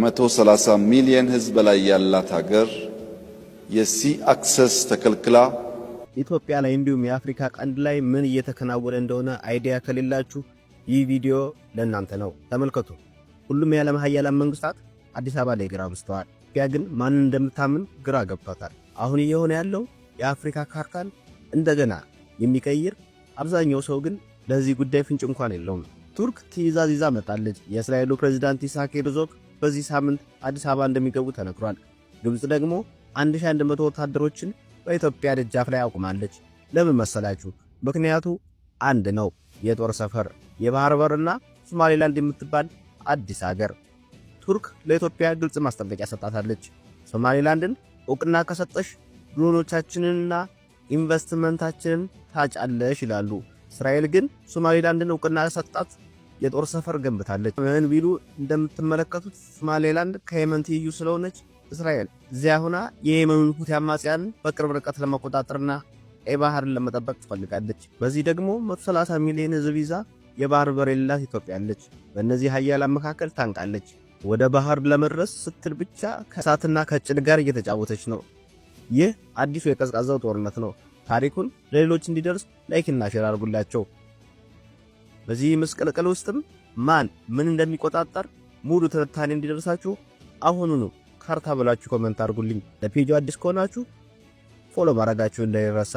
130 ሚሊዮን ህዝብ ላይ ያላት ሀገር የሲ አክሰስ ተከልክላ ኢትዮጵያ ላይ እንዲሁም የአፍሪካ ቀንድ ላይ ምን እየተከናወነ እንደሆነ አይዲያ ከሌላችሁ ይህ ቪዲዮ ለእናንተ ነው። ተመልከቱ። ሁሉም የዓለም ሀያላን መንግስታት አዲስ አበባ ላይ ግራ በዝተዋል። ኢትዮጵያ ግን ማንን እንደምታምን ግራ ገብቷታል። አሁን እየሆነ ያለው የአፍሪካ ካርታን እንደገና የሚቀይር አብዛኛው ሰው ግን ለዚህ ጉዳይ ፍንጭ እንኳን የለውም። ቱርክ ትዕዛዝ ይዛ መጣለች። የእስራኤሉ ፕሬዝዳንት ኢሳቅ ሄርዞግ በዚህ ሳምንት አዲስ አበባ እንደሚገቡ ተነግሯል። ግብጽ ደግሞ 1100 ወታደሮችን በኢትዮጵያ ደጃፍ ላይ አቁማለች። ለምን መሰላችሁ? ምክንያቱ አንድ ነው። የጦር ሰፈር፣ የባህር በርና ሶማሌላንድ የምትባል አዲስ ሀገር። ቱርክ ለኢትዮጵያ ግልጽ ማስጠንቀቂያ ሰጣታለች። ሶማሌላንድን እውቅና ከሰጠሽ ድሮኖቻችንንና ኢንቨስትመንታችንን ታጫለሽ ይላሉ። እስራኤል ግን ሶማሌላንድን እውቅና ሰጣት፣ የጦር ሰፈር ገንብታለች። ምን ቢሉ እንደምትመለከቱት ሶማሌላንድ ከየመን ትይዩ ስለሆነች እስራኤል እዚያ ሆና የየመኑን ሁቲ አማጽያን በቅርብ ርቀት ለመቆጣጠርና ቀይ ባህርን ለመጠበቅ ትፈልጋለች። በዚህ ደግሞ 130 ሚሊዮን ሕዝብ ይዛ የባህር በር የሌላት ኢትዮጵያ አለች። በእነዚህ ሀያላን መካከል ታንቃለች። ወደ ባህር ለመድረስ ስትል ብቻ ከእሳትና ከጭድ ጋር እየተጫወተች ነው። ይህ አዲሱ የቀዝቃዛው ጦርነት ነው። ታሪኩን ለሌሎች እንዲደርስ ላይክና ሼር አድርጉላቸው። በዚህ ምስቅልቅል ውስጥም ማን ምን እንደሚቆጣጠር ሙሉ ትንታኔ እንዲደርሳችሁ አሁኑኑ ካርታ ብላችሁ ኮሜንት አድርጉልኝ። ለፔጁ አዲስ ከሆናችሁ ፎሎ ማድረጋችሁ እንዳይረሳ።